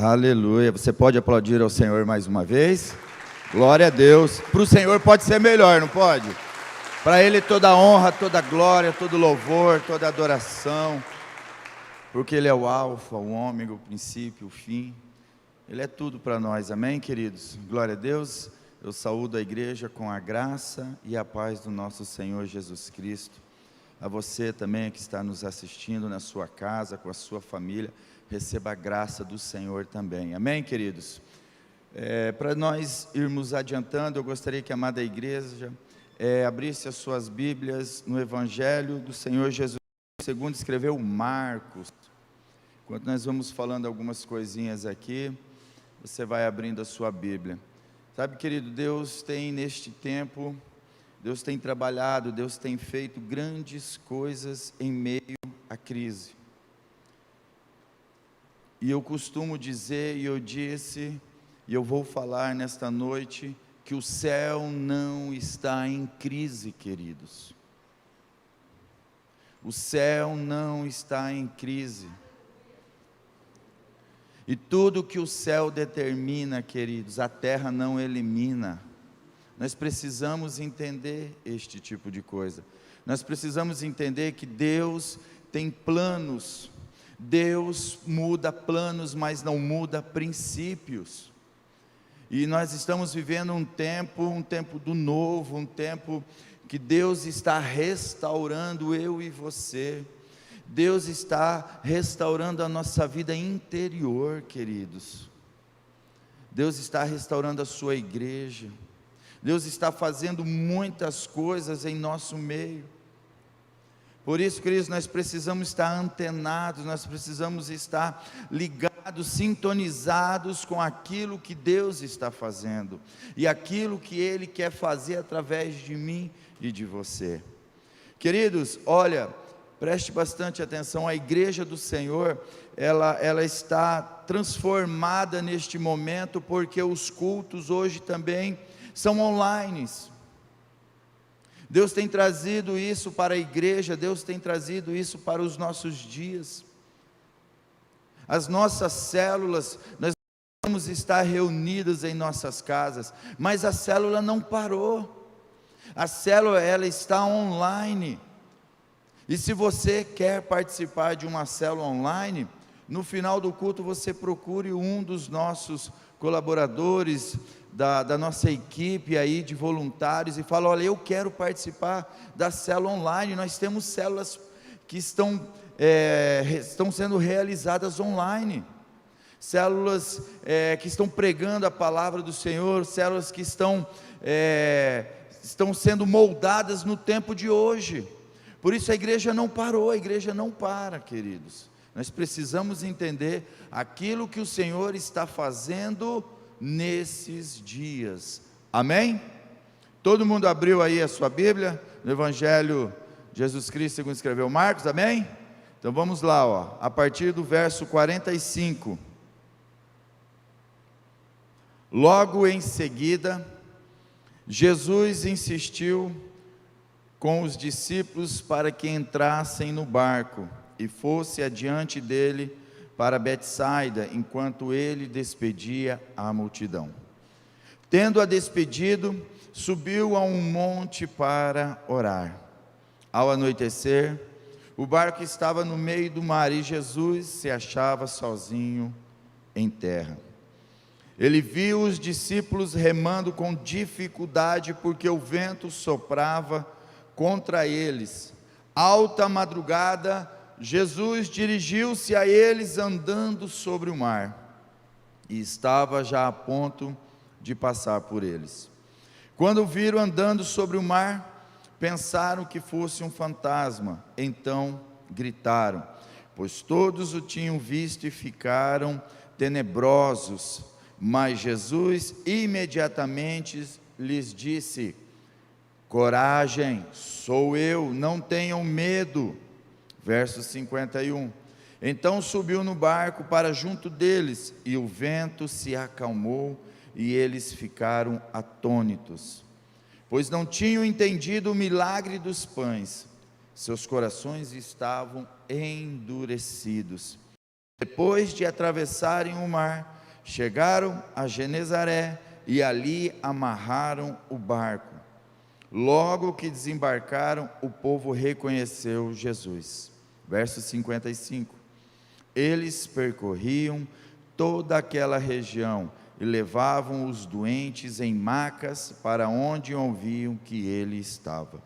Aleluia. Você pode aplaudir ao Senhor mais uma vez? Glória a Deus. Para o Senhor pode ser melhor, não pode? Para Ele toda a honra, toda a glória, todo louvor, toda a adoração. Porque Ele é o alfa, o ômega, o princípio, o fim. Ele é tudo para nós, amém, queridos? Glória a Deus. Eu saúdo a igreja com a graça e a paz do nosso Senhor Jesus Cristo. A você também que está nos assistindo na sua casa, com a sua família, receba a graça do Senhor também, amém, queridos? Para nós irmos adiantando, eu gostaria que a amada igreja abrisse as suas Bíblias no Evangelho do Senhor Jesus, segundo escreveu Marcos. Enquanto nós vamos falando algumas coisinhas aqui, você vai abrindo a sua Bíblia. Sabe, querido, Deus tem neste tempo, Deus tem trabalhado, Deus tem feito grandes coisas em meio à crise. E eu costumo dizer, e eu disse, e eu vou falar nesta noite, que o céu não está em crise, queridos. O céu não está em crise. E tudo que o céu determina, queridos, a terra não elimina. Nós precisamos entender este tipo de coisa. Nós precisamos entender que Deus tem planos. Deus muda planos, mas não muda princípios. E nós estamos vivendo um tempo do novo, um tempo que Deus está restaurando eu e você. Deus está restaurando a nossa vida interior, queridos. Deus está restaurando a sua igreja. Deus está fazendo muitas coisas em nosso meio. Por isso, queridos, nós precisamos estar antenados, nós precisamos estar ligados, sintonizados com aquilo que Deus está fazendo e aquilo que Ele quer fazer através de mim e de você. Queridos, olha, preste bastante atenção, a igreja do Senhor, ela está transformada neste momento, porque os cultos hoje também são online. Deus tem trazido isso para a igreja, Deus tem trazido isso para os nossos dias. As nossas células, nós vamos estar reunidas em nossas casas, mas a célula não parou. A célula, ela está online. E se você quer participar de uma célula online, no final do culto você procure um dos nossos colaboradores, da nossa equipe aí de voluntários, e fala: olha, eu quero participar da célula online. Nós temos células que estão sendo realizadas online, células que estão pregando a palavra do Senhor, células que estão sendo moldadas no tempo de hoje. Por isso a igreja não parou, a igreja não para, queridos. Nós precisamos entender aquilo que o Senhor está fazendo nesses dias, amém? Todo mundo abriu aí a sua Bíblia, no Evangelho de Jesus Cristo, segundo escreveu Marcos, amém? Então vamos lá, ó, a partir do verso 45. Logo em seguida, Jesus insistiu com os discípulos para que entrassem no barco e fosse adiante dele para Betsaida, enquanto ele despedia a multidão. Tendo-a despedido, subiu a um monte para orar. Ao anoitecer, o barco estava no meio do mar e Jesus se achava sozinho em terra. Ele viu os discípulos remando com dificuldade, porque o vento soprava contra eles. Alta madrugada, Jesus dirigiu-se a eles andando sobre o mar, e estava já a ponto de passar por eles. Quando o viram andando sobre o mar, pensaram que fosse um fantasma, então gritaram, pois todos o tinham visto e ficaram tenebrosos. Mas Jesus imediatamente lhes disse: coragem, sou eu, não tenham medo. Verso 51, então subiu no barco para junto deles, e o vento se acalmou, e eles ficaram atônitos, pois não tinham entendido o milagre dos pães, seus corações estavam endurecidos. Depois de atravessarem o mar, chegaram a Genezaré e ali amarraram o barco. Logo que desembarcaram, o povo reconheceu Jesus. Verso 55. Eles percorriam toda aquela região e levavam os doentes em macas para onde ouviam que ele estava.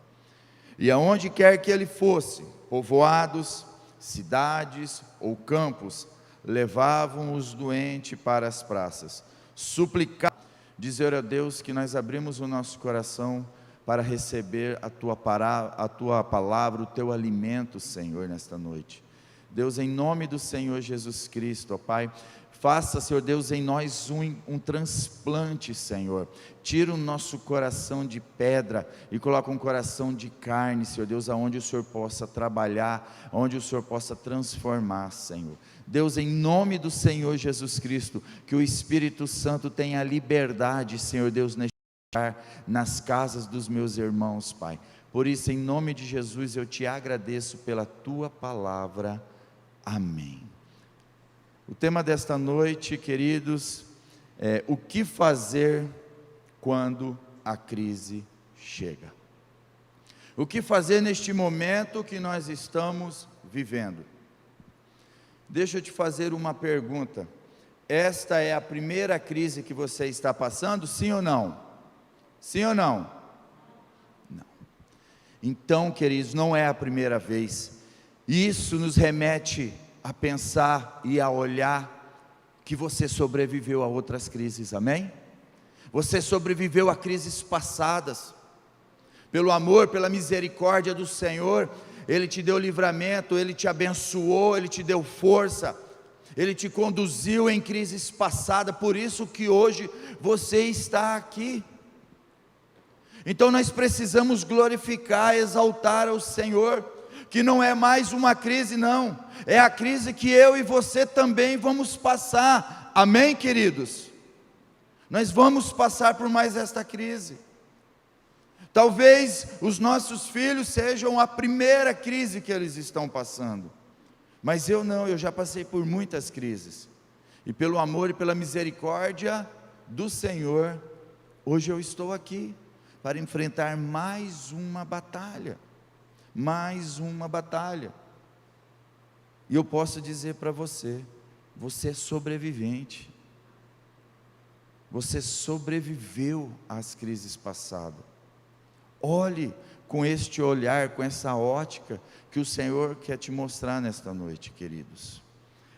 E aonde quer que ele fosse, povoados, cidades ou campos, levavam os doentes para as praças, suplicavam, dizer a Deus que nós abrimos o nosso coração para receber a tua palavra, o teu alimento, Senhor, nesta noite. Deus, em nome do Senhor Jesus Cristo, ó Pai, faça, Senhor Deus, em nós um transplante, Senhor. Tira o nosso coração de pedra e coloca um coração de carne, Senhor Deus, aonde o Senhor possa trabalhar, onde o Senhor possa transformar, Senhor. Deus, em nome do Senhor Jesus Cristo, que o Espírito Santo tenha liberdade, Senhor Deus, nas casas dos meus irmãos, Pai. Por isso, em nome de Jesus, eu te agradeço pela tua palavra. Amém. O tema desta noite, queridos, é o que fazer quando a crise chega. O que fazer neste momento que nós estamos vivendo? Deixa eu te fazer uma pergunta. Esta é a primeira crise que você está passando, sim ou não? Sim ou não? Não. Então, queridos, não é a primeira vez. Isso nos remete a pensar e a olhar que você sobreviveu a outras crises, amém? Você sobreviveu a crises passadas. Pelo amor, pela misericórdia do Senhor, Ele te deu livramento, Ele te abençoou, Ele te deu força, Ele te conduziu em crises passadas, por isso que hoje você está aqui. Então nós precisamos glorificar, exaltar ao Senhor, que não é mais uma crise não, é a crise que eu e você também vamos passar, amém, queridos? Nós vamos passar por mais esta crise. Talvez os nossos filhos sejam a primeira crise que eles estão passando, mas eu não, eu já passei por muitas crises, e pelo amor e pela misericórdia do Senhor, hoje eu estou aqui, para enfrentar mais uma batalha, e eu posso dizer para você, você é sobrevivente, você sobreviveu às crises passadas. Olhe com este olhar, com essa ótica, que o Senhor quer te mostrar nesta noite, queridos.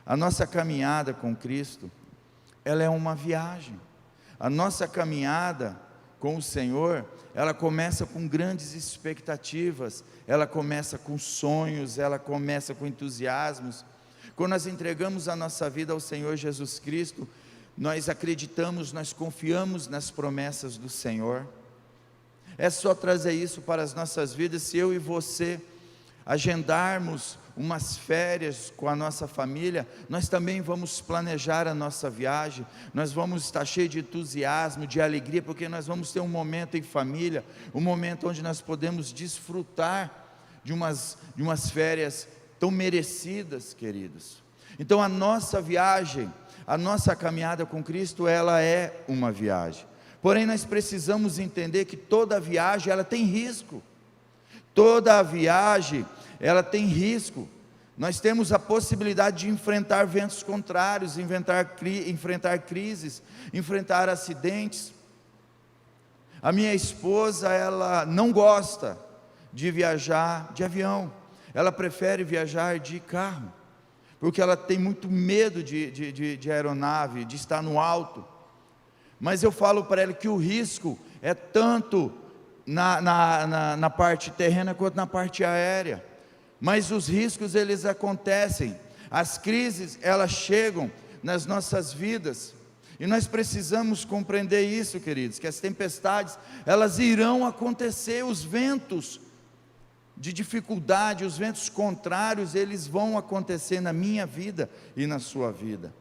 A nossa caminhada com Cristo, ela é uma viagem, a nossa caminhada com o Senhor, ela começa com grandes expectativas, ela começa com sonhos, ela começa com entusiasmos. Quando nós entregamos a nossa vida ao Senhor Jesus Cristo, nós acreditamos, nós confiamos nas promessas do Senhor. É só trazer isso para as nossas vidas, se eu e você agendarmos umas férias com a nossa família, nós também vamos planejar a nossa viagem, nós vamos estar cheios de entusiasmo, de alegria, porque nós vamos ter um momento em família, um momento onde nós podemos desfrutar de umas férias tão merecidas, queridos. Então a nossa viagem, a nossa caminhada com Cristo, ela é uma viagem, porém nós precisamos entender que toda viagem, ela tem risco, toda viagem, ela tem risco. Nós temos a possibilidade de enfrentar ventos contrários, enfrentar crises, enfrentar acidentes. A minha esposa, ela não gosta de viajar de avião, ela prefere viajar de carro, porque ela tem muito medo de aeronave, de estar no alto. Mas eu falo para ela que o risco é tanto na parte terrena quanto na parte aérea, mas os riscos eles acontecem, as crises elas chegam nas nossas vidas, e nós precisamos compreender isso, queridos, que as tempestades elas irão acontecer, os ventos de dificuldade, os ventos contrários, eles vão acontecer na minha vida e na sua vida,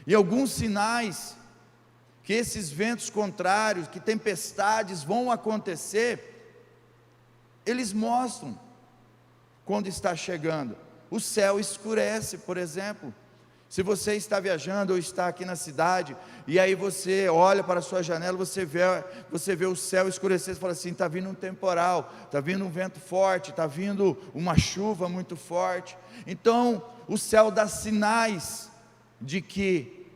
e alguns sinais que esses ventos contrários, que tempestades vão acontecer, eles mostram quando está chegando. O céu escurece, por exemplo. Se você está viajando ou está aqui na cidade, e aí você olha para a sua janela, você vê o céu escurecer, você fala assim, está vindo um temporal, está vindo um vento forte, está vindo uma chuva muito forte. Então, o céu dá sinais de que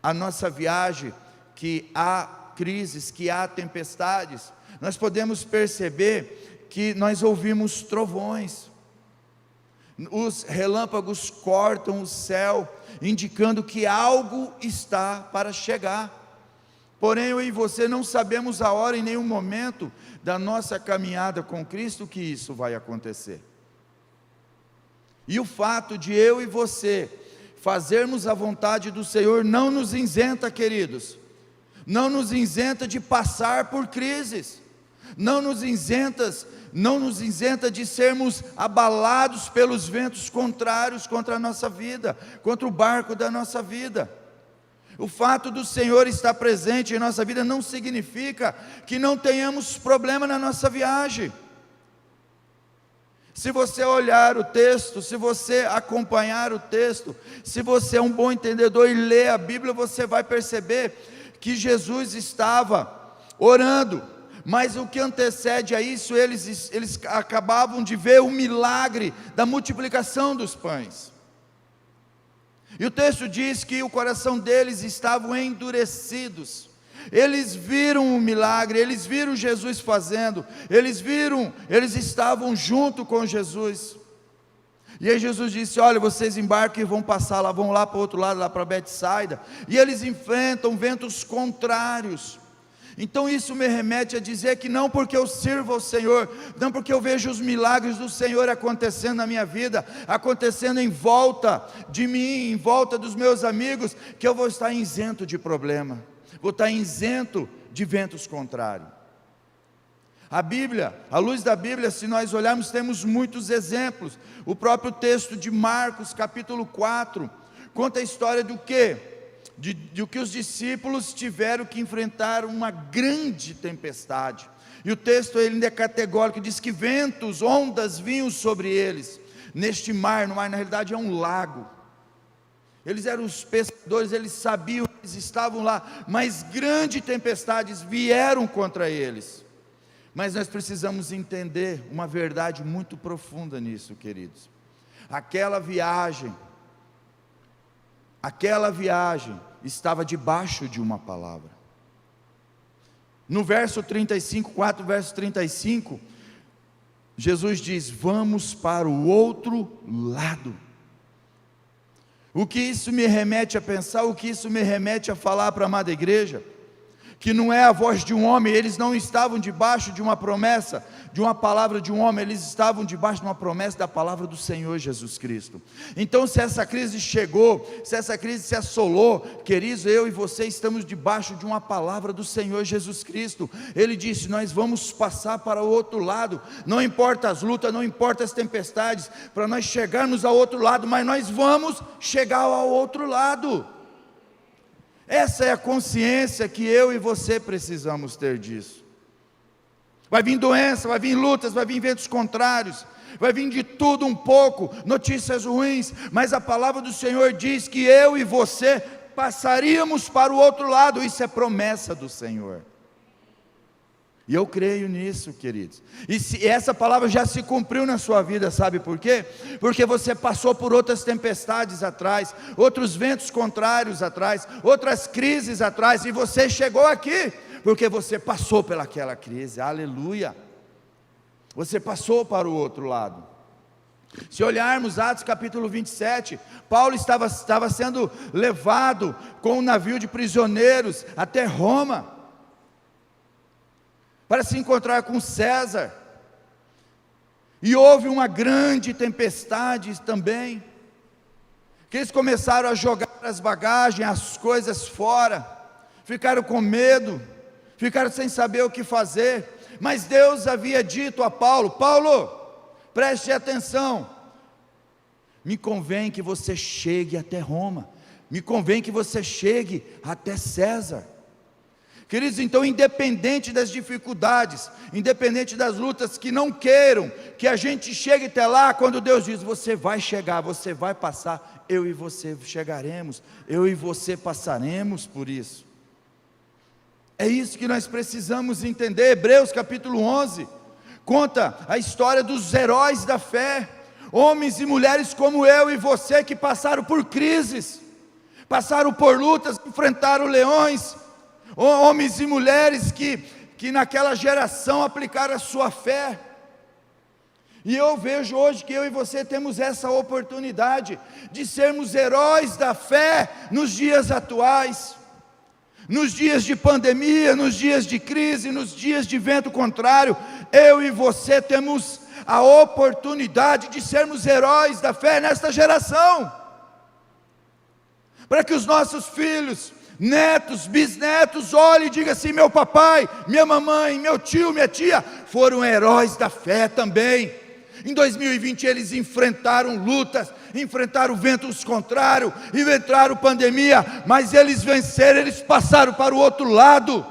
a nossa viagem, que há crises, que há tempestades. Nós podemos perceber que nós ouvimos trovões, os relâmpagos cortam o céu, indicando que algo está para chegar. Porém, eu e você não sabemos a hora, em nenhum momento da nossa caminhada com Cristo, que isso vai acontecer. E o fato de eu e você fazermos a vontade do Senhor não nos isenta, queridos, não nos isenta de passar por crises, não nos isenta de sermos abalados pelos ventos contrários contra a nossa vida, contra o barco da nossa vida. O fato do Senhor estar presente em nossa vida não significa que não tenhamos problema na nossa viagem. Se você olhar o texto, se você acompanhar o texto, se você é um bom entendedor e ler a Bíblia, você vai perceber que Jesus estava orando. Mas o que antecede a isso, eles acabavam de ver o milagre da multiplicação dos pães. E o texto diz que o coração deles estavam endurecidos. Eles viram o milagre, eles viram Jesus fazendo, eles estavam junto com Jesus. E aí Jesus disse, olha, vocês embarcam e vão passar lá, vão lá para o outro lado, lá para Betsaida. E eles enfrentam ventos contrários. Então isso me remete a dizer que não porque eu sirvo ao Senhor, não porque eu vejo os milagres do Senhor acontecendo na minha vida, acontecendo em volta de mim, em volta dos meus amigos, que eu vou estar isento de problema, vou estar isento de ventos contrários. A Bíblia, à luz da Bíblia, se nós olharmos, temos muitos exemplos. O próprio texto de Marcos, capítulo 4, conta a história do quê? De que os discípulos tiveram que enfrentar uma grande tempestade, e o texto ainda é categórico, diz que ventos, ondas vinham sobre eles, neste mar, no mar na realidade é um lago, eles eram os pescadores, eles sabiam, eles estavam lá, mas grandes tempestades vieram contra eles. Mas nós precisamos entender uma verdade muito profunda nisso, queridos. Aquela viagem estava debaixo de uma palavra. No verso 35, 4 verso 35, Jesus diz, vamos para o outro lado. O que isso me remete a pensar, o que isso me remete a falar para a amada igreja? Que não é a voz de um homem, eles não estavam debaixo de uma promessa, de uma palavra de um homem, eles estavam debaixo de uma promessa da palavra do Senhor Jesus Cristo. Então se essa crise chegou, se essa crise se assolou, queridos, eu e você estamos debaixo de uma palavra do Senhor Jesus Cristo. Ele disse, nós vamos passar para o outro lado, não importa as lutas, não importa as tempestades, para nós chegarmos ao outro lado, mas nós vamos chegar ao outro lado. Essa é a consciência que eu e você precisamos ter disso. Vai vir doença, vai vir lutas, vai vir ventos contrários, vai vir de tudo um pouco, notícias ruins, mas a palavra do Senhor diz que eu e você passaríamos para o outro lado, isso é promessa do Senhor. E eu creio nisso, queridos. E se essa palavra já se cumpriu na sua vida, sabe por quê? Porque você passou por outras tempestades atrás, outros ventos contrários atrás, outras crises atrás, e você chegou aqui, porque você passou pelaquela crise, aleluia. Você passou para o outro lado. Se olharmos Atos capítulo 27, Paulo estava sendo levado com um navio de prisioneiros até Roma, para se encontrar com César, e houve uma grande tempestade também, que eles começaram a jogar as bagagens, as coisas fora, ficaram com medo, ficaram sem saber o que fazer, mas Deus havia dito a Paulo, Paulo, preste atenção, me convém que você chegue até Roma, me convém que você chegue até César. Queridos, então, independente das dificuldades, independente das lutas que não queiram que a gente chegue até lá, quando Deus diz, você vai chegar, você vai passar, eu e você chegaremos, eu e você passaremos por isso. É isso que nós precisamos entender. Hebreus capítulo 11, conta a história dos heróis da fé, homens e mulheres como eu e você, que passaram por crises, passaram por lutas, enfrentaram leões, homens e mulheres que naquela geração aplicaram a sua fé. E eu vejo hoje que eu e você temos essa oportunidade de sermos heróis da fé nos dias atuais, nos dias de pandemia, nos dias de crise, nos dias de vento contrário. Eu e você temos a oportunidade de sermos heróis da fé nesta geração, para que os nossos filhos, netos, bisnetos, olhem e digam assim, meu papai, minha mamãe, meu tio, minha tia, foram heróis da fé também. Em 2020 eles enfrentaram lutas, enfrentaram ventos contrários, enfrentaram pandemia, mas eles venceram, eles passaram para o outro lado.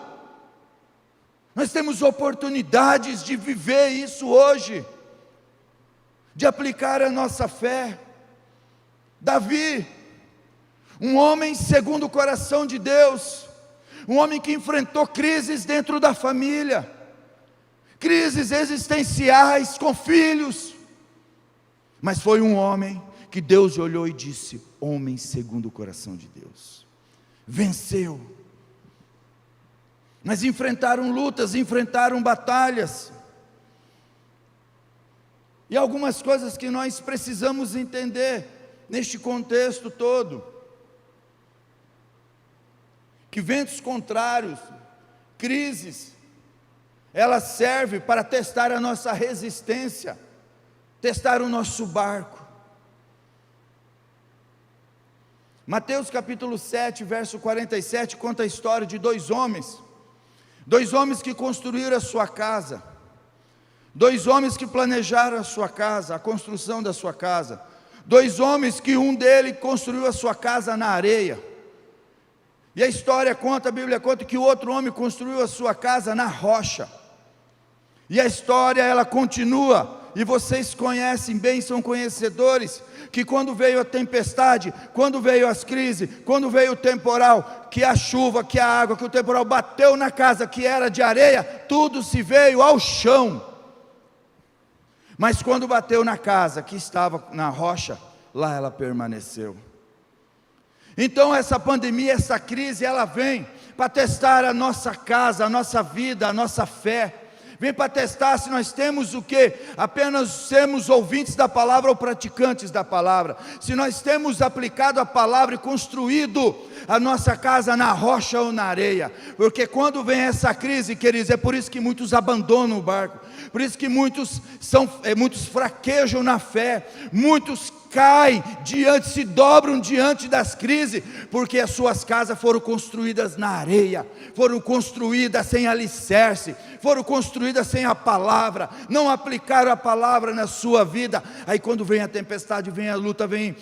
Nós temos oportunidades de viver isso hoje, de aplicar a nossa fé. Davi, um homem segundo o coração de Deus, um homem que enfrentou crises dentro da família, crises existenciais com filhos, mas foi um homem que Deus olhou e disse, homem segundo o coração de Deus, venceu. Mas enfrentaram lutas, enfrentaram batalhas, e algumas coisas que nós precisamos entender neste contexto todo, que ventos contrários, crises, ela serve para testar a nossa resistência, testar o nosso barco. Mateus capítulo 7, verso 47, conta a história de dois homens que construíram a sua casa, dois homens que planejaram a sua casa, a construção da sua casa, dois homens que um deles construiu a sua casa na areia, e a história conta, a Bíblia conta que o outro homem construiu a sua casa na rocha. E a história ela continua, e vocês conhecem bem, são conhecedores, que quando veio a tempestade, quando veio as crises, quando veio o temporal, que a chuva, que a água, que o temporal bateu na casa que era de areia, tudo se veio ao chão. Mas quando bateu na casa que estava na rocha, lá ela permaneceu. Então essa pandemia, essa crise, ela vem para testar a nossa casa, a nossa vida, a nossa fé. Vem para testar se nós temos o que? Apenas sermos ouvintes da palavra ou praticantes da palavra. Se nós temos aplicado a palavra e construído a nossa casa na rocha ou na areia. Porque quando vem essa crise, queridos, é por isso que muitos abandonam o barco. Por isso que muitos fraquejam na fé. Muitos caem se dobram diante das crises, porque as suas casas foram construídas na areia, foram construídas sem alicerce, foram construídas sem a palavra, não aplicaram a palavra na sua vida. Aí quando vem a tempestade, vem a luta, vem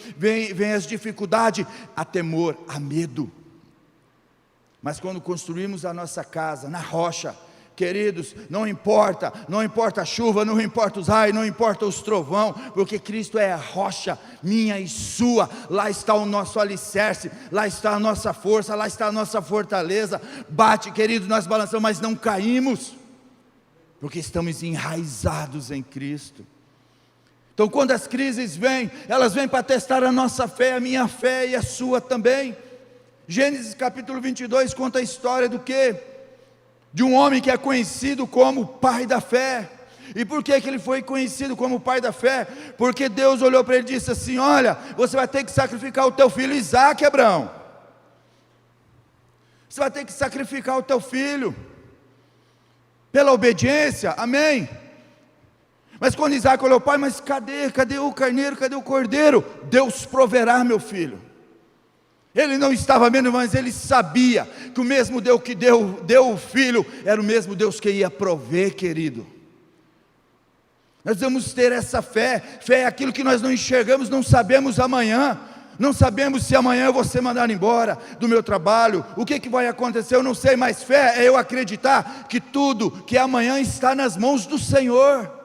as dificuldades, há temor, há medo. Mas quando construímos a nossa casa na rocha, queridos, não importa a chuva, não importa os raios, não importa os trovão, porque Cristo é a rocha minha e sua. Lá está o nosso alicerce, lá está a nossa força, lá está a nossa fortaleza. Bate, queridos, nós balançamos, mas não caímos, porque estamos enraizados em Cristo. Então quando as crises vêm, elas vêm para testar a nossa fé, a minha fé e a sua também. Gênesis capítulo 22 conta a história do quê? De um homem que é conhecido como pai da fé. E por que ele foi conhecido como pai da fé? Porque Deus olhou para ele e disse assim, olha, você vai ter que sacrificar o teu filho Isaque, Abraão. Você vai ter que sacrificar o teu filho, pela obediência, amém? Mas quando Isaque olhou, pai, mas cadê o carneiro, cadê o cordeiro? Deus proverá, meu filho. Ele não estava vendo, mas ele sabia que o mesmo Deus que deu o filho, era o mesmo Deus que ia prover, querido. Nós vamos ter essa fé. Fé é aquilo que nós não enxergamos, não sabemos amanhã, Não sabemos se amanhã eu vou ser mandado embora do meu trabalho, o que vai acontecer, eu não sei, mas fé é eu acreditar que tudo, que amanhã está nas mãos do Senhor.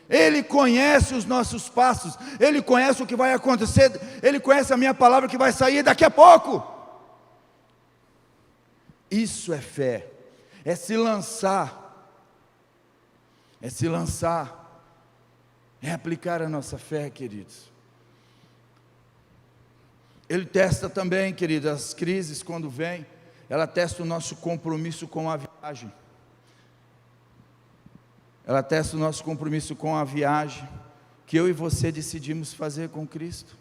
Ele conhece os nossos passos, Ele conhece o que vai acontecer, Ele conhece a minha palavra que vai sair daqui a pouco. Isso é fé, é se lançar, é aplicar a nossa fé, queridos. Ele testa também, queridos, as crises quando vem, ela testa o nosso compromisso com a viagem. Ela testa o nosso compromisso com a viagem que eu e você decidimos fazer com Cristo.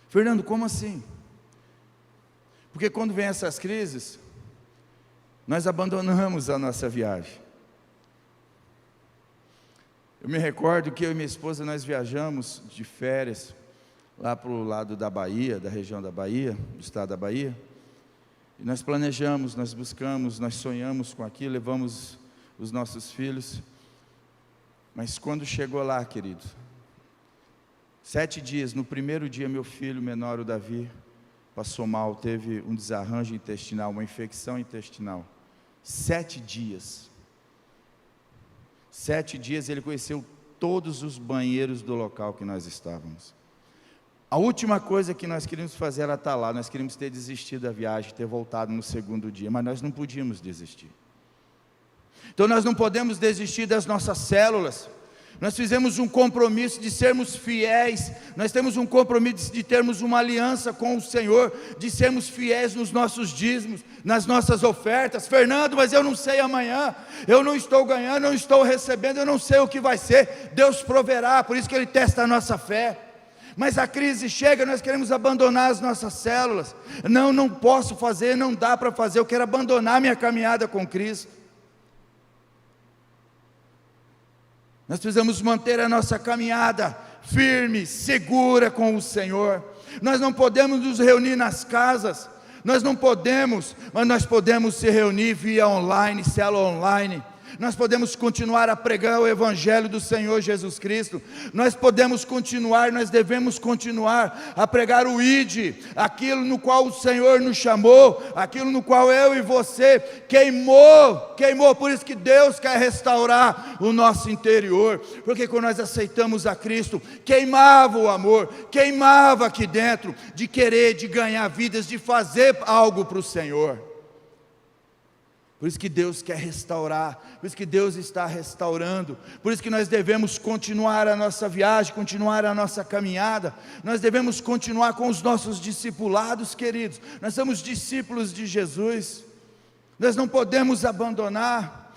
Fernando, como assim? Porque quando vem essas crises, nós abandonamos a nossa viagem. Eu me recordo que eu e minha esposa, nós viajamos de férias, lá para o lado da Bahia, da região da Bahia, do estado da Bahia, e nós planejamos, nós buscamos, nós sonhamos com aquilo, levamos os nossos filhos, mas quando chegou lá, querido, 7 dias, no primeiro dia meu filho menor, o Davi, passou mal, teve um desarranjo intestinal, uma infecção intestinal. 7 dias, 7 dias ele conheceu todos os banheiros do local que nós estávamos. A última coisa que nós queríamos fazer era estar lá, nós queríamos ter desistido da viagem, ter voltado no segundo dia, mas nós não podíamos desistir. Então nós não podemos desistir das nossas células. Nós fizemos um compromisso de sermos fiéis, nós temos um compromisso de termos uma aliança com o Senhor, de sermos fiéis nos nossos dízimos, nas nossas ofertas. Fernando, mas eu não sei amanhã, eu não estou ganhando, não estou recebendo, eu não sei o que vai ser. Deus proverá, por isso que Ele testa a nossa fé. Mas a crise chega, nós queremos abandonar as nossas células. Não posso fazer, não dá para fazer, eu quero abandonar minha caminhada com Cristo. Nós precisamos manter a nossa caminhada firme, segura com o Senhor. Nós não podemos nos reunir nas casas, nós não podemos, mas nós podemos se reunir via online, célula online. Nós podemos continuar a pregar o Evangelho do Senhor Jesus Cristo. Nós podemos continuar, nós devemos continuar a pregar o ID, aquilo no qual o Senhor nos chamou, aquilo no qual eu e você queimou, por isso que Deus quer restaurar o nosso interior, porque quando nós aceitamos a Cristo, queimava o amor, queimava aqui dentro, de querer, de ganhar vidas, de fazer algo para o Senhor. Por isso que Deus quer restaurar, por isso que Deus está restaurando, por isso que nós devemos continuar a nossa viagem, continuar a nossa caminhada, nós devemos continuar com os nossos discipulados, queridos. Nós somos discípulos de Jesus, nós não podemos abandonar,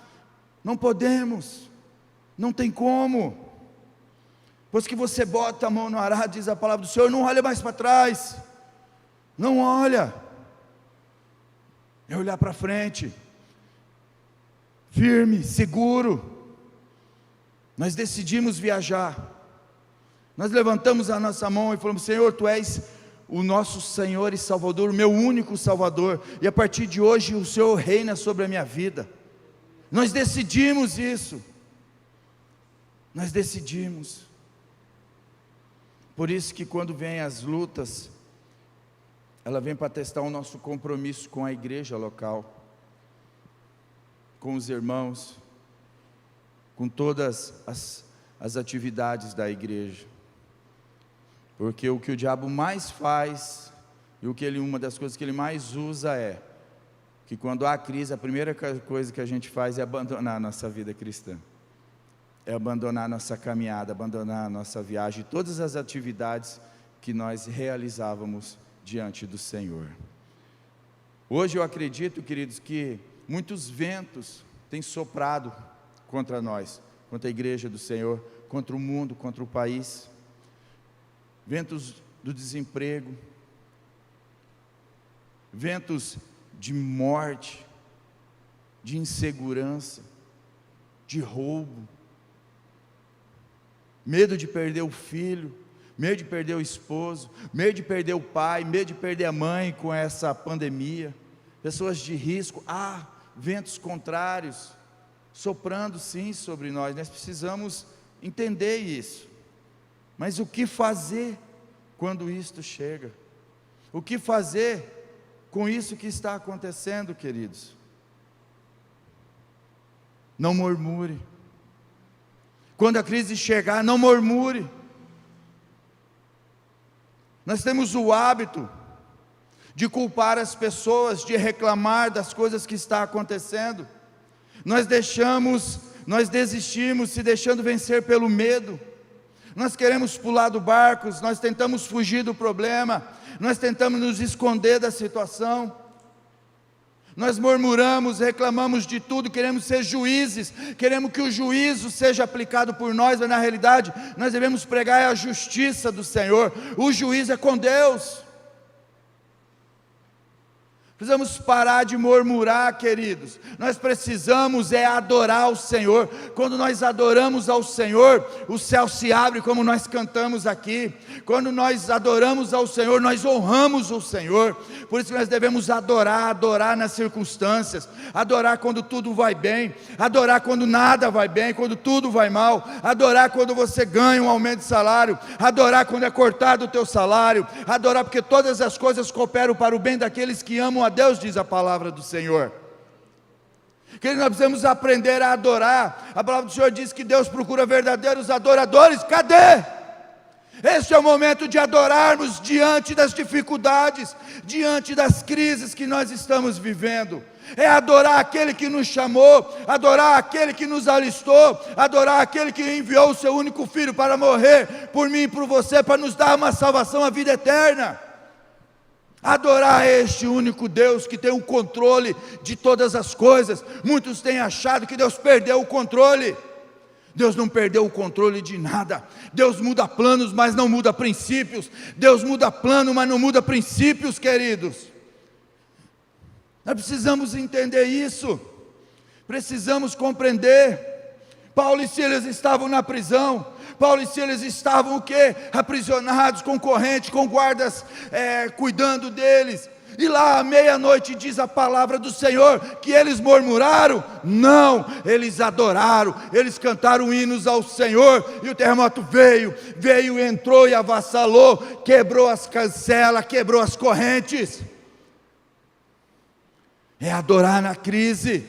não podemos, não tem como. Pois que você bota a mão no arado, diz a palavra do Senhor, não olha mais para trás, não olha, é olhar para frente, firme, seguro. Nós decidimos viajar, nós levantamos a nossa mão e falamos: Senhor, Tu és o nosso Senhor e Salvador, o meu único Salvador, e a partir de hoje o Senhor reina sobre a minha vida. Nós decidimos isso, nós decidimos. Por isso que quando vem as lutas, ela vem para testar o nosso compromisso com a igreja local, com os irmãos, com todas as atividades da igreja, porque o que o diabo mais faz, e uma das coisas que ele mais usa é, que quando há crise, a primeira coisa que a gente faz é abandonar a nossa vida cristã, é abandonar a nossa caminhada, abandonar a nossa viagem, todas as atividades que nós realizávamos diante do Senhor. Hoje eu acredito, queridos, que muitos ventos têm soprado contra nós, contra a igreja do Senhor, contra o mundo, contra o país. Ventos do desemprego, ventos de morte, de insegurança, de roubo, medo de perder o filho, medo de perder o esposo, medo de perder o pai, medo de perder a mãe com essa pandemia, pessoas de risco, ventos contrários, soprando sim sobre nós. Nós precisamos entender isso, mas o que fazer? quando isto chega? O que fazer com isso que está acontecendo, queridos? Não murmure. Quando a crise chegar, não murmure. Nós temos o hábito de culpar as pessoas, de reclamar das coisas que estão acontecendo. Nós desistimos se deixando vencer pelo medo. Nós queremos pular do barco, nós tentamos fugir do problema, nós tentamos nos esconder da situação. Nós murmuramos, reclamamos de tudo, queremos ser juízes, queremos que o juízo seja aplicado por nós, mas na realidade nós devemos pregar a justiça do Senhor. O juízo é com Deus. Precisamos parar de murmurar, queridos. Nós precisamos adorar o Senhor. Quando nós adoramos ao Senhor, o céu se abre, como nós cantamos aqui. Quando nós adoramos ao Senhor, nós honramos o Senhor. Por isso que nós devemos adorar nas circunstâncias, adorar quando tudo vai bem, adorar quando nada vai bem, quando tudo vai mal, adorar quando você ganha um aumento de salário, adorar quando é cortado o teu salário, adorar porque todas as coisas cooperam para o bem daqueles que amam a Deus, diz a palavra do Senhor. Que nós precisamos aprender a adorar. A palavra do Senhor diz que Deus procura verdadeiros adoradores. Cadê? Este é o momento de adorarmos diante das dificuldades, diante das crises que nós estamos vivendo. É adorar aquele que nos chamou, adorar aquele que nos alistou, adorar aquele que enviou o seu único filho para morrer por mim e por você, para nos dar uma salvação, a vida eterna. Adorar este único Deus que tem o controle de todas as coisas. Muitos têm achado que Deus perdeu o controle. Deus não perdeu o controle de nada. Deus muda planos, mas não muda princípios. Deus muda plano, mas não muda princípios, queridos. Nós precisamos entender isso. Precisamos compreender. Paulo e Silas estavam na prisão. Paulo e Silas estavam o quê? Aprisionados, com corrente, com guardas cuidando deles. E lá à meia-noite diz a palavra do Senhor que eles murmuraram? Não, eles adoraram, eles cantaram hinos ao Senhor. E o terremoto veio, entrou e avassalou, quebrou as cancelas, quebrou as correntes. É adorar na crise.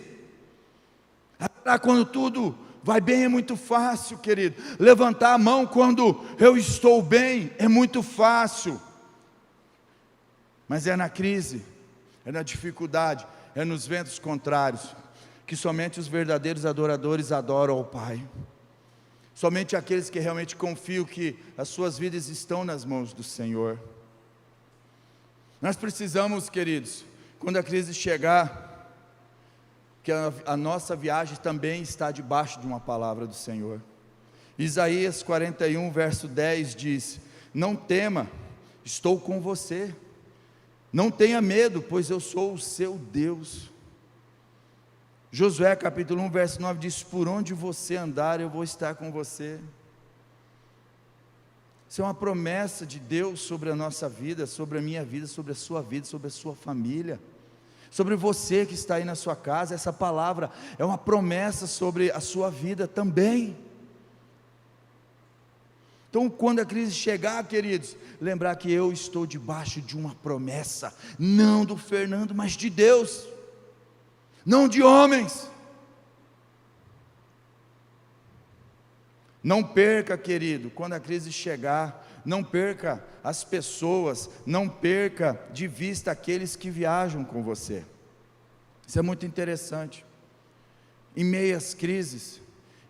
Adorar quando tudo vai bem é muito fácil, querido. Levantar a mão quando eu estou bem é muito fácil. Mas é na crise, é na dificuldade, é nos ventos contrários, que somente os verdadeiros adoradores adoram ao Pai. Somente aqueles que realmente confiam que as suas vidas estão nas mãos do Senhor. Nós precisamos, queridos, quando a crise chegar, que a nossa viagem também está debaixo de uma palavra do Senhor. Isaías 41, verso 10 diz: não tema, estou com você. Não tenha medo, pois eu sou o seu Deus. Josué capítulo 1, verso 9 diz: por onde você andar, eu vou estar com você. Isso é uma promessa de Deus sobre a nossa vida, sobre a minha vida, sobre a sua vida, sobre a sua família, sobre você que está aí na sua casa. Essa palavra é uma promessa sobre a sua vida também. Então, quando a crise chegar, queridos, lembrar que eu estou debaixo de uma promessa, não do Fernando, mas de Deus, não de homens. Não perca, querido, quando a crise chegar, não perca as pessoas, não perca de vista aqueles que viajam com você. Isso é muito interessante. Em meio às crises,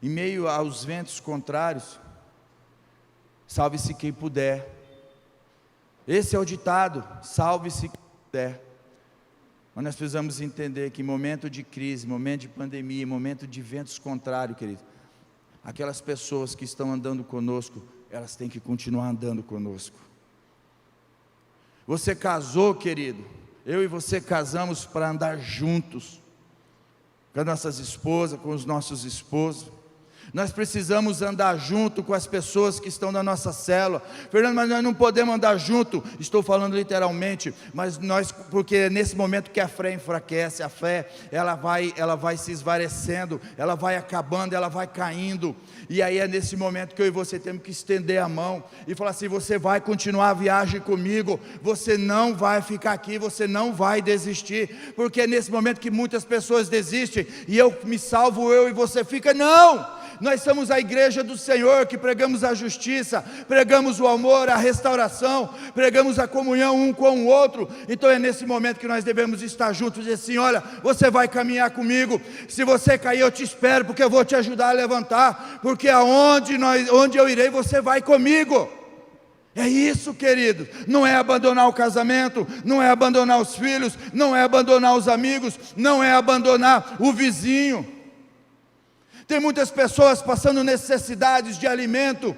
em meio aos ventos contrários, salve-se quem puder. Esse é o ditado: salve-se quem puder. Mas nós precisamos entender que em momento de crise, momento de pandemia, momento de ventos contrários, querido, aquelas pessoas que estão andando conosco, elas têm que continuar andando conosco. Você casou, querido, eu e você casamos para andar juntos, com as nossas esposas, com os nossos esposos. Nós precisamos andar junto com as pessoas que estão na nossa célula. Fernando, mas nós não podemos andar junto. Estou falando literalmente, mas porque é nesse momento que a fé enfraquece, a fé, ela vai se esvaecendo, ela vai acabando, ela vai caindo. E aí é nesse momento que eu e você temos que estender a mão e falar assim: você vai continuar a viagem comigo, você não vai ficar aqui, você não vai desistir, porque é nesse momento que muitas pessoas desistem, e eu me salvo, eu e você fica. Não! Nós somos a igreja do Senhor, que pregamos a justiça, pregamos o amor, a restauração, pregamos a comunhão um com o outro. Então é nesse momento que nós devemos estar juntos e dizer assim: olha, você vai caminhar comigo, se você cair eu te espero, porque eu vou te ajudar a levantar, porque onde eu irei você vai comigo. É isso, querido, não é abandonar o casamento, não é abandonar os filhos, não é abandonar os amigos, não é abandonar o vizinho. Tem muitas pessoas passando necessidades de alimento,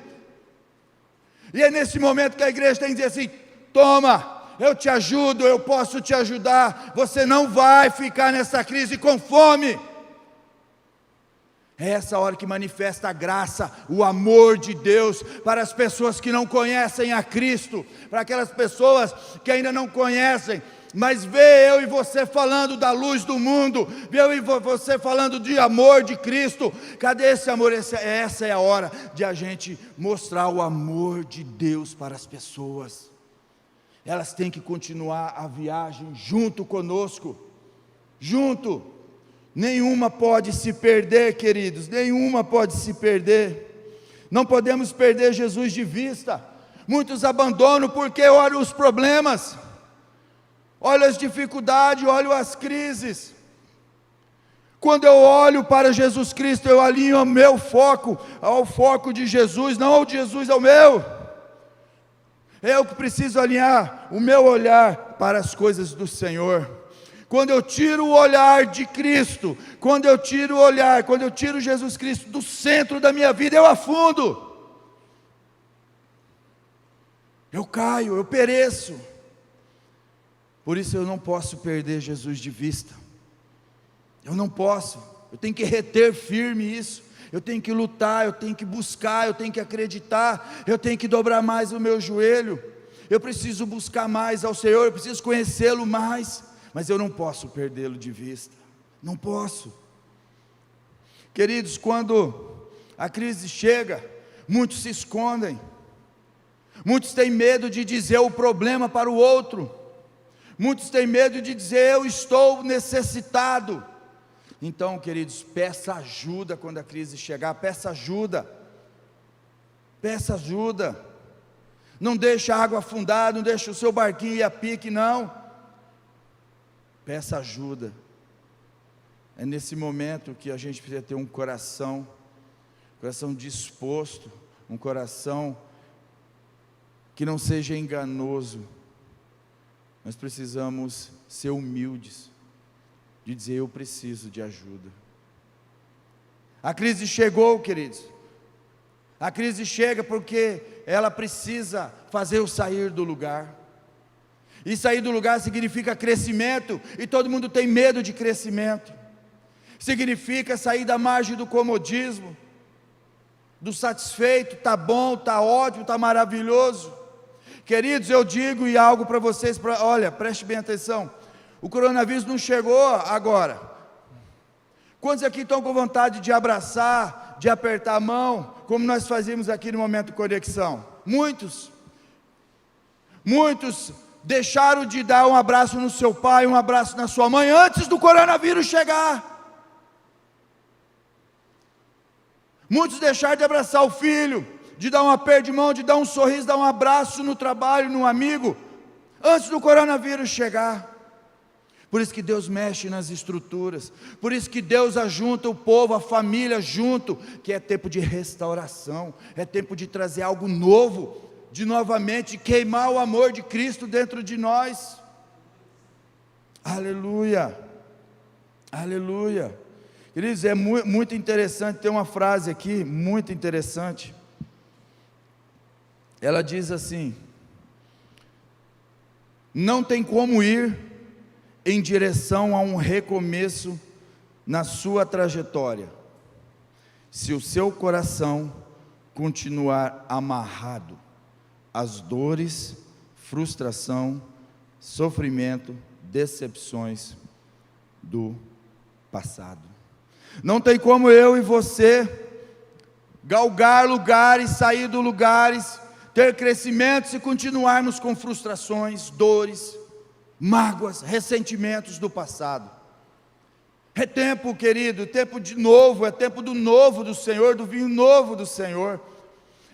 e é nesse momento que a igreja tem que dizer assim: toma, eu te ajudo, eu posso te ajudar, você não vai ficar nessa crise com fome. É essa hora que manifesta a graça, o amor de Deus para as pessoas que não conhecem a Cristo, para aquelas pessoas que ainda não conhecem, mas vê eu e você falando da luz do mundo, vê eu e você falando de amor de Cristo. Cadê esse amor? Essa é a hora de a gente mostrar o amor de Deus para as pessoas. Elas têm que continuar a viagem junto conosco, junto. Nenhuma pode se perder, queridos, nenhuma pode se perder. Não podemos perder Jesus de vista. Muitos abandonam porque olham os problemas, olha as dificuldades, olha as crises. Quando eu olho para Jesus Cristo, eu alinho o meu foco ao foco de Jesus, não ao de Jesus, ao meu. Eu que preciso alinhar o meu olhar para as coisas do Senhor. Quando eu tiro o olhar de Cristo, quando eu tiro Jesus Cristo do centro da minha vida, eu afundo. Eu caio, eu pereço. Por isso eu não posso perder Jesus de vista. Eu não posso. Eu tenho que reter firme isso. Eu tenho que lutar, eu tenho que buscar, eu tenho que acreditar, eu tenho que dobrar mais o meu joelho. Eu preciso buscar mais ao Senhor, eu preciso conhecê-lo mais, mas eu não posso perdê-lo de vista. Não posso. Queridos, quando a crise chega, muitos se escondem. Muitos têm medo de dizer o problema para o outro. Muitos têm medo de dizer: eu estou necessitado. Então, queridos, peça ajuda quando a crise chegar, peça ajuda. Peça ajuda. Não deixe a água afundar, não deixe o seu barquinho ir a pique, não. Peça ajuda. É nesse momento que a gente precisa ter um coração disposto, um coração que não seja enganoso. Nós precisamos ser humildes, de dizer: eu preciso de ajuda. A crise chegou, queridos. A crise chega porque ela precisa fazer eu sair do lugar. E sair do lugar significa crescimento, e todo mundo tem medo de crescimento. Significa sair da margem do comodismo, do satisfeito, está bom, está ótimo, está maravilhoso. Queridos, eu digo e algo para vocês, olha, preste bem atenção. O coronavírus não chegou agora. Quantos aqui estão com vontade de abraçar, de apertar a mão, como nós fazíamos aqui no momento de conexão? Muitos deixaram de dar um abraço no seu pai, um abraço na sua mãe, antes do coronavírus chegar. Muitos deixaram de abraçar o filho, de dar um aperto de mão, de dar um sorriso, dar um abraço no trabalho, num amigo, antes do coronavírus chegar. Por isso que Deus mexe nas estruturas, por isso que Deus ajunta o povo, a família junto, que é tempo de restauração, é tempo de trazer algo novo, de novamente queimar o amor de Cristo dentro de nós. Aleluia, aleluia. Queridos, é muito interessante, tem uma frase aqui, muito interessante. Ela diz assim: não tem como ir em direção a um recomeço na sua trajetória, se o seu coração continuar amarrado às dores, frustração, sofrimento, decepções do passado. Não tem como eu e você galgar lugares, sair de lugares, ter crescimento se continuarmos com frustrações, dores, mágoas, ressentimentos do passado. É tempo, querido, tempo de novo, é tempo do novo do Senhor, do vinho novo do Senhor.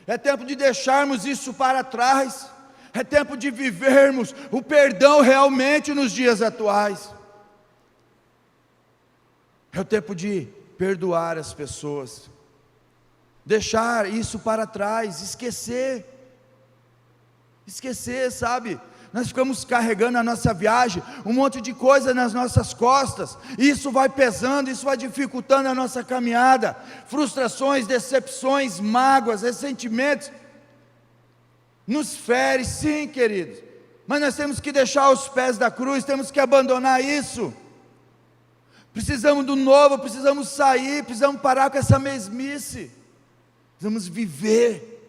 É tempo de deixarmos isso para trás. É tempo de vivermos o perdão realmente nos dias atuais. É o tempo de perdoar as pessoas, deixar isso para trás, esquecer, sabe? Nós ficamos carregando na nossa viagem um monte de coisa nas nossas costas, e isso vai pesando, isso vai dificultando a nossa caminhada. Frustrações, decepções, mágoas, ressentimentos, nos fere, sim, queridos, mas nós temos que deixar aos pés da cruz, temos que abandonar isso. Precisamos do novo, precisamos sair, precisamos parar com essa mesmice, precisamos viver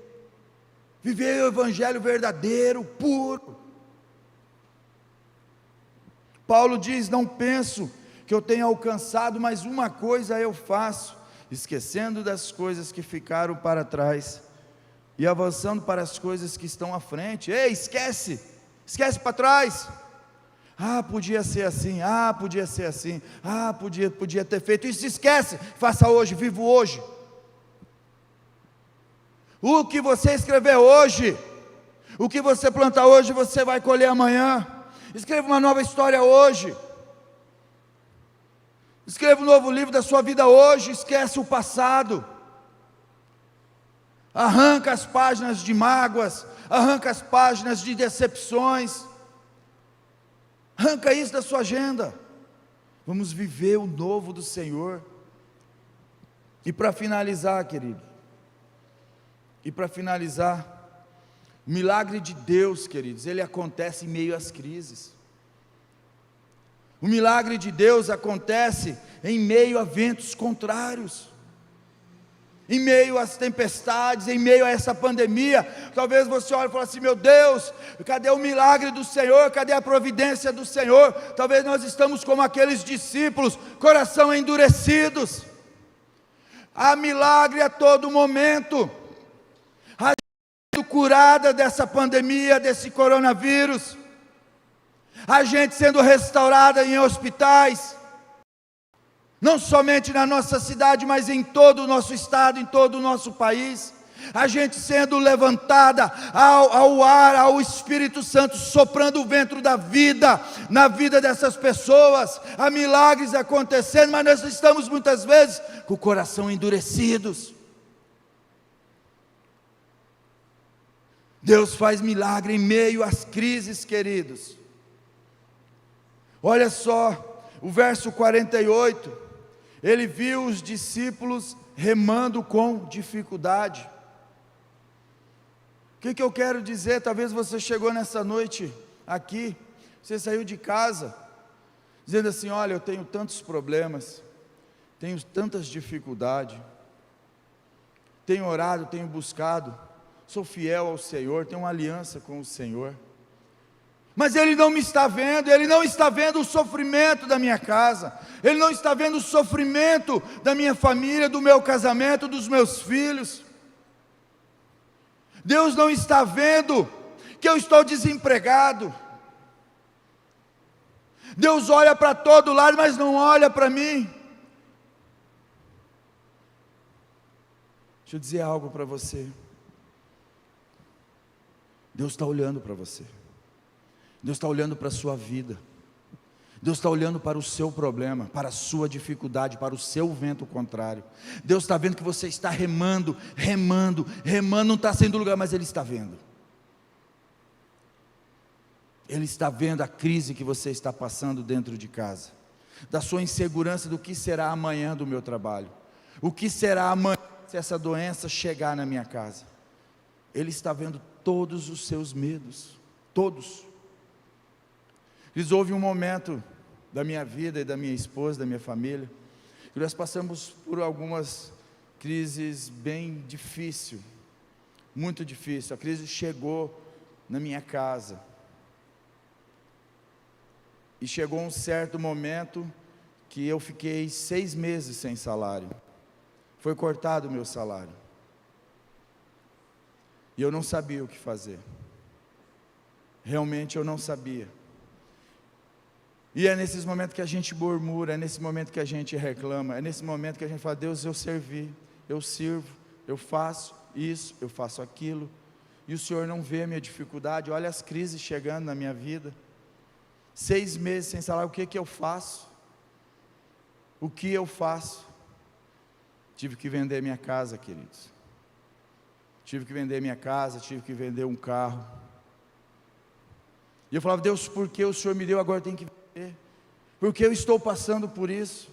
o evangelho verdadeiro, puro. Paulo diz: não penso que eu tenha alcançado, mas uma coisa eu faço, esquecendo das coisas que ficaram para trás, e avançando para as coisas que estão à frente. Ei, esquece para trás. Podia ser assim, podia ser assim, podia ter feito isso. Esquece, faça hoje, viva hoje. O que você escrever hoje, o que você plantar hoje, você vai colher amanhã. Escreva uma nova história hoje, escreva um novo livro da sua vida hoje. Esquece o passado, arranca as páginas de mágoas, arranca as páginas de decepções, arranca isso da sua agenda. Vamos viver o novo do Senhor. E para finalizar, querido, o milagre de Deus, queridos, ele acontece em meio às crises. O milagre de Deus acontece em meio a ventos contrários, em meio às tempestades, em meio a essa pandemia. Talvez você olhe e fale assim: meu Deus, cadê o milagre do Senhor, cadê a providência do Senhor? Talvez nós estamos como aqueles discípulos, coração endurecidos. Há milagre a todo momento, a gente curada dessa pandemia, desse coronavírus, a gente sendo restaurada em hospitais, não somente na nossa cidade, mas em todo o nosso estado, em todo o nosso país, a gente sendo levantada ao ar, ao Espírito Santo, soprando o vento da vida, na vida dessas pessoas, há milagres acontecendo, mas nós estamos muitas vezes com o coração endurecidos. Deus faz milagre em meio às crises, queridos. Olha só, o verso 48, ele viu os discípulos remando com dificuldade. O que eu quero dizer? Talvez você chegou nessa noite aqui, você saiu de casa, dizendo assim: olha, eu tenho tantos problemas, tenho tantas dificuldades, tenho orado, tenho buscado, sou fiel ao Senhor, tenho uma aliança com o Senhor, mas Ele não me está vendo, Ele não está vendo o sofrimento da minha casa, Ele não está vendo o sofrimento da minha família, do meu casamento, dos meus filhos. Deus não está vendo que eu estou desempregado. Deus olha para todo lado, mas não olha para mim. Deixa eu dizer algo para você. Deus está olhando para você. Deus está olhando para a sua vida. Deus está olhando para o seu problema, para a sua dificuldade, para o seu vento contrário. Deus está vendo que você está remando, não está saindo do lugar, mas Ele está vendo. Ele está vendo a crise que você está passando dentro de casa, da sua insegurança do que será amanhã do meu trabalho, o que será amanhã se essa doença chegar na minha casa. Ele está vendo todos os seus medos, todos. Houve um momento da minha vida e da minha esposa, da minha família, que nós passamos por algumas crises bem difícil, muito difícil. A crise chegou na minha casa. E chegou um certo momento que eu fiquei 6 meses sem salário. Foi cortado o meu salário. E eu não sabia o que fazer. Realmente eu não sabia. E é nesses momentos que a gente murmura, é nesse momento que a gente reclama, é nesse momento que a gente fala: Deus, eu servi, eu sirvo, eu faço isso, eu faço aquilo, e o Senhor não vê a minha dificuldade. Olha as crises chegando na minha vida. 6 meses sem salário, o que eu faço? O que eu faço? Tive que vender minha casa, queridos. Tive que vender minha casa, tive que vender um carro. E eu falava: Deus, por que o Senhor me deu, agora tem que vender? Porque eu estou passando por isso.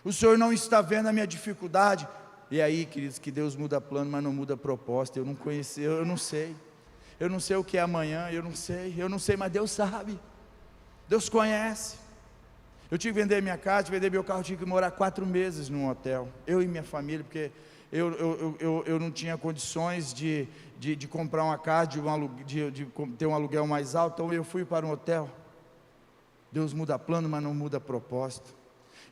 O Senhor não está vendo a minha dificuldade. E aí, queridos, que Deus muda plano, mas não muda proposta. Eu não conheci, eu não sei. Eu não sei o que é amanhã, eu não sei, mas Deus sabe. Deus conhece. Eu tive que vender minha casa, vender meu carro, tive que morar 4 meses num hotel. Eu e minha família, porque eu não tinha condições de comprar uma casa, de ter um aluguel mais alto, então eu fui para um hotel. Deus muda plano, mas não muda propósito.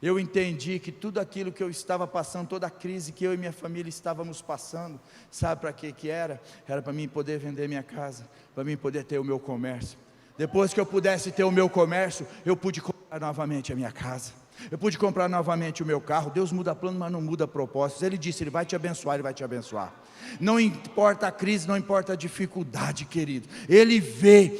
Eu entendi que tudo aquilo que eu estava passando, toda a crise que eu e minha família estávamos passando, sabe para que era? Era para mim poder vender minha casa, para mim poder ter o meu comércio. Depois que eu pudesse ter o meu comércio, eu pude comprar novamente a minha casa, eu pude comprar novamente o meu carro. Deus muda plano, mas não muda propósitos. Ele disse: Ele vai te abençoar, Ele vai te abençoar. Não importa a crise, não importa a dificuldade, querido. Ele vê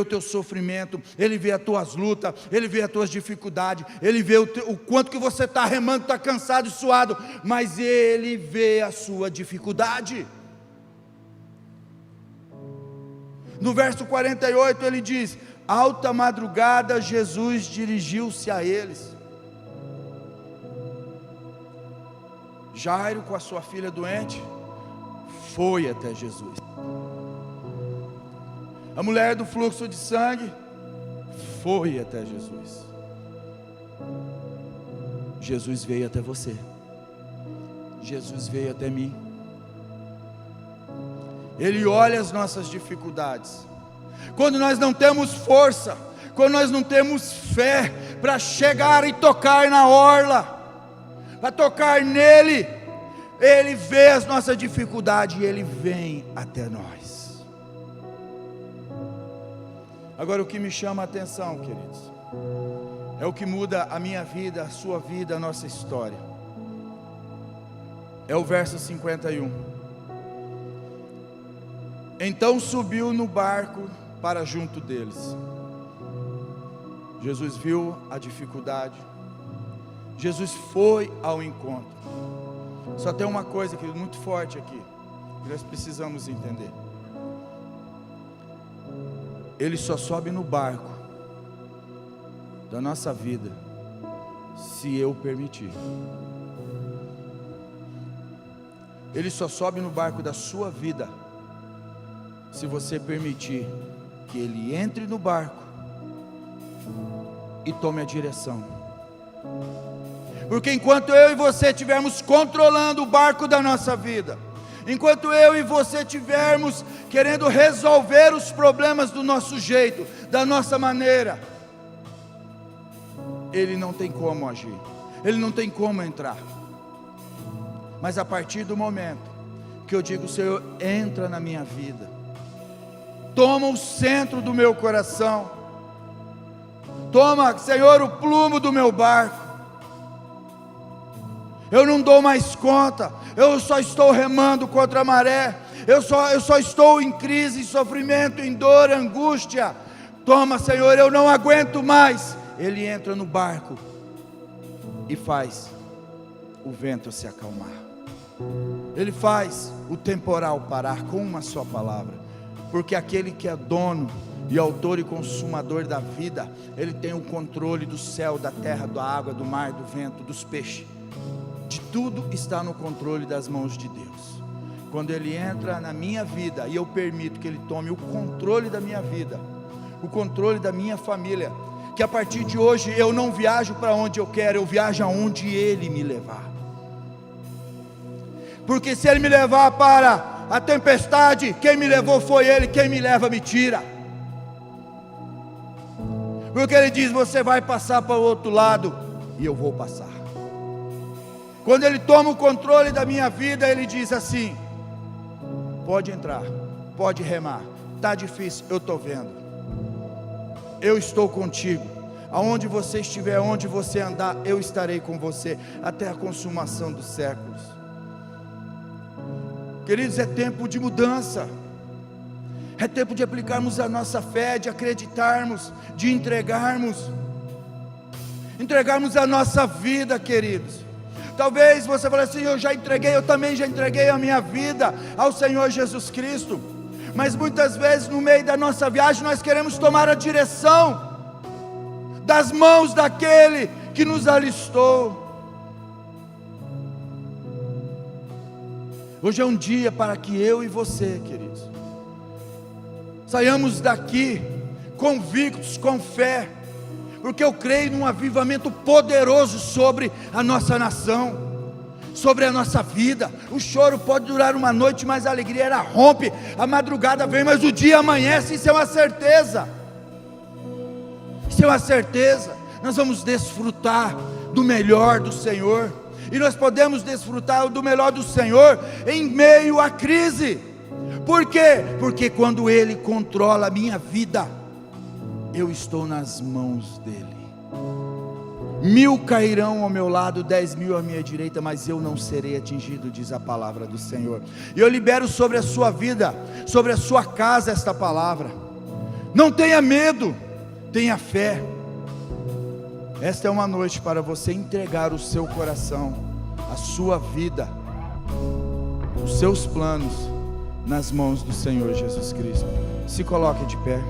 o teu sofrimento, Ele vê as tuas lutas, Ele vê as tuas dificuldades, Ele vê o quanto que você está remando, está cansado e suado, mas Ele vê a sua dificuldade. No verso 48 ele diz: alta madrugada Jesus dirigiu-se a eles. Jairo, com a sua filha doente, foi até Jesus. A mulher do fluxo de sangue foi até Jesus. Jesus veio até você. Jesus veio até mim. Ele olha as nossas dificuldades. Quando nós não temos força, quando nós não temos fé para chegar e tocar na orla, para tocar nele, Ele vê as nossas dificuldades e Ele vem até nós. Agora, o que me chama a atenção, queridos, é o que muda a minha vida, a sua vida, a nossa história. É o verso 51. Então subiu no barco para junto deles. Jesus viu a dificuldade. Jesus foi ao encontro. Só tem uma coisa, querido, muito forte aqui, que nós precisamos entender. Ele só sobe no barco da nossa vida se eu permitir. Ele só sobe no barco da sua vida se você permitir que Ele entre no barco e tome a direção. Porque enquanto eu e você estivermos controlando o barco da nossa vida, enquanto eu e você estivermos querendo resolver os problemas do nosso jeito, da nossa maneira, Ele não tem como agir, Ele não tem como entrar. Mas a partir do momento que eu digo: Senhor, entra na minha vida, toma o centro do meu coração, toma, Senhor, o plumo do meu barco, eu não dou mais conta, eu só estou remando contra a maré, eu só estou em crise, em sofrimento, em dor, angústia. Toma, Senhor, eu não aguento mais. Ele entra no barco e faz o vento se acalmar, Ele faz o temporal parar com uma só palavra. Porque aquele que é dono e autor e consumador da vida, Ele tem o controle do céu, da terra, da água, do mar, do vento, dos peixes. De tudo está no controle das mãos de Deus. Quando Ele entra na minha vida e eu permito que Ele tome o controle da minha vida, o controle da minha família, que a partir de hoje eu não viajo para onde eu quero, eu viajo aonde Ele me levar. porque se Ele me levar para a tempestade, quem me levou foi Ele, quem me leva me tira. Porque Ele diz: você vai passar para o outro lado, e eu vou passar. Quando Ele toma o controle da minha vida, Ele diz assim: pode entrar, pode remar, está difícil, eu estou vendo, eu estou contigo, aonde você estiver, aonde você andar, eu estarei com você, até a consumação dos séculos. Queridos, é tempo de mudança, é tempo de aplicarmos a nossa fé, de acreditarmos, de entregarmos a nossa vida, queridos. Talvez você fale assim: eu já entreguei, eu também já entreguei a minha vida ao Senhor Jesus Cristo. Mas muitas vezes no meio da nossa viagem nós queremos tomar a direção das mãos daquele que nos alistou. Hoje é um dia para que eu e você, queridos, saiamos daqui convictos, com fé, porque eu creio num avivamento poderoso sobre a nossa nação, sobre a nossa vida. O choro pode durar uma noite, mas a alegria ela rompe, a madrugada vem, mas o dia amanhece. Isso é uma certeza, isso é uma certeza. Nós vamos desfrutar do melhor do Senhor, e nós podemos desfrutar do melhor do Senhor em meio à crise. Por quê? Porque quando Ele controla a minha vida, eu estou nas mãos dEle. 1000 cairão ao meu lado, 10.000 à minha direita, mas eu não serei atingido, diz a palavra do Senhor. E eu libero sobre a sua vida, sobre a sua casa esta palavra. Não tenha medo, tenha fé. Esta é uma noite para você entregar o seu coração, a sua vida, os seus planos nas mãos do Senhor Jesus Cristo. Se coloque de pé.